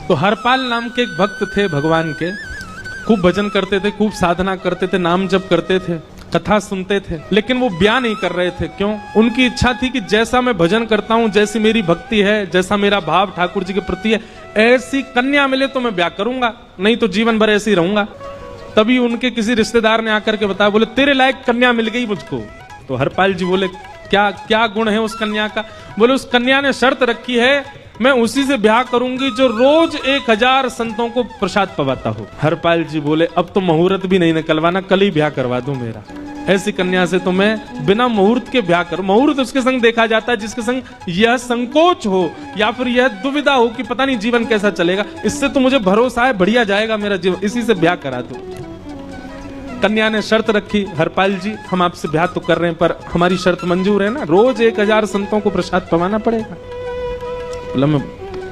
तो हरपाल नाम के एक भक्त थे भगवान के, खूब भजन करते थे, खूब साधना करते थे, नाम जप करते थे, कथा सुनते थे, लेकिन वो ब्याह नहीं कर रहे थे। क्यों? उनकी इच्छा थी कि जैसा मैं भजन करता हूं, जैसी मेरी भक्ति है, जैसा मेरा भाव ठाकुर जी के प्रति है, ऐसी कन्या मिले तो मैं ब्याह करूंगा, नहीं तो जीवन भर ऐसे ही रहूंगा। तभी उनके किसी रिश्तेदार ने आकर के बताया, बोले तेरे लायक कन्या मिल गई मुझको। तो हरपाल जी बोले क्या क्या गुण है उस कन्या का? बोले उस कन्या ने शर्त रखी है, मैं उसी से ब्याह करूंगी जो रोज 1000 संतों को प्रसाद पवाता हो। हरपाल जी बोले अब तो मुहूर्त भी नहीं निकलवाना, कल ही ब्याह करवा दूं मेरा। ऐसी कन्या से तो मैं बिना मुहूर्त के ब्याह करूं। मुहूर्त उसके संग देखा जाता है जिसके संग यह संकोच हो या फिर यह दुविधा हो कि पता नहीं जीवन कैसा चलेगा। इससे तो मुझे भरोसा है बढ़िया जाएगा मेरा जीवन, इसी से ब्याह करा दो। कन्या ने शर्त रखी, हरपाल जी हम आपसे ब्याह तो कर रहे हैं पर हमारी शर्त मंजूर है ना, रोज 1000 संतों को प्रसाद पवाना पड़ेगा। मैं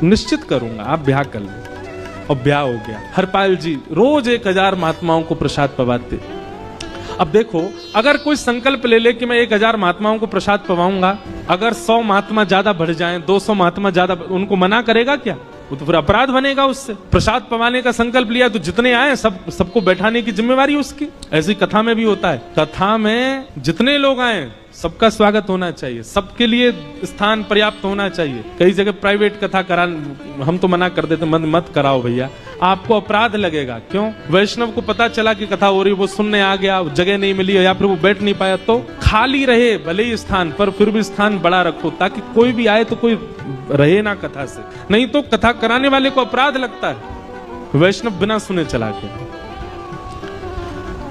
निश्चित करूंगा, आप ब्याह कर लो। और ब्याह हो गया। हरपाल जी रोज 1000 महात्माओं को प्रसाद पवाते। अब देखो, अगर कोई संकल्प ले ले कि मैं 1000 महात्माओं को प्रसाद पवाऊंगा, अगर 100 महात्मा ज्यादा बढ़ जाएं, 200 महात्मा ज्यादा, उनको मना करेगा क्या? वो तो फिर अपराध बनेगा उससे। प्रसाद पवाने का संकल्प लिया तो जितने आए सबको बैठाने की जिम्मेवारी उसकी। ऐसी कथा में भी होता है, कथा में जितने लोग आए सबका स्वागत होना चाहिए, सबके लिए स्थान पर्याप्त होना चाहिए। कई जगह प्राइवेट कथा करा, हम तो मना कर देते, मत कराओ भैया, आपको अपराध लगेगा। क्यों? वैष्णव को पता चला कि कथा हो रही, वो सुनने आ गया, जगह नहीं मिली या फिर वो बैठ नहीं पाया, तो खाली रहे भले ही स्थान पर, फिर भी स्थान बड़ा रखो ताकि कोई भी आए तो कोई रहे ना कथा से। नहीं तो कथा कराने वाले को अपराध लगता है, वैष्णव बिना सुने चला गया।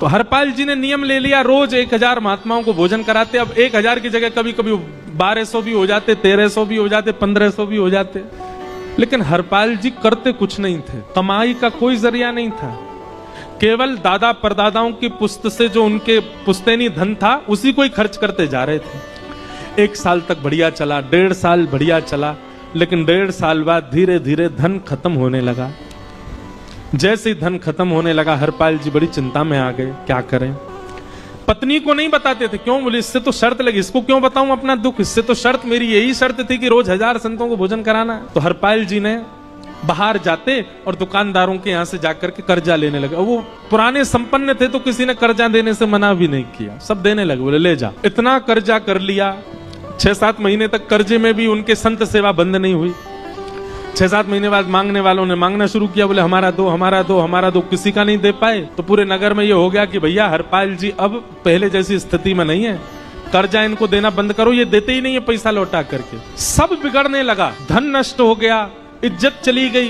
तो हरपाल जी ने नियम ले लिया, रोज 1000 महात्माओं को भोजन कराते। अब 1000 की जगह कभी कभी 1200 भी हो जाते, 1300 भी हो जाते, 1500 भी हो जाते, लेकिन हरपाल जी करते कुछ नहीं थे। कमाई का कोई जरिया नहीं था, केवल दादा परदादाओं की पुश्त से जो उनके पुश्तैनी धन था उसी को ही खर्च करते जा रहे थे। 1 साल तक बढ़िया चला, 1.5 साल बढ़िया चला, लेकिन 1.5 साल बाद धीरे धीरे धन खत्म होने लगा। जैसे ही धन खत्म होने लगा, हरपाल जी बड़ी चिंता में आ गए, क्या करें? पत्नी को नहीं बताते थे। क्यों? बोले इससे तो शर्त लगी, इसको क्यों बताऊं अपना दुख, इससे तो शर्त मेरी यही शर्त थी कि रोज 1000 संतों को भोजन कराना। तो हरपाल जी ने बाहर जाते और दुकानदारों के यहाँ से जाकर के कर्जा लेने लगे। वो पुराने संपन्न थे तो किसी ने कर्जा देने से मना भी नहीं किया, सब देने लगे, बोले ले जा। इतना कर्जा कर लिया, 6-7 महीने तक कर्जे में भी उनके संत सेवा बंद नहीं हुई। 6-7 महीने बाद मांगने वालों ने मांगना शुरू किया, बोले हमारा दो, हमारा दो, हमारा दो, किसी का नहीं दे पाए। तो पूरे नगर में ये हो गया कि भैया हरपाल जी अब पहले जैसी स्थिति में नहीं है, कर्जा इनको देना बंद करो, ये देते ही नहीं है पैसा लौटा करके। सब बिगड़ने लगा, धन नष्ट हो गया, इज्जत चली गई।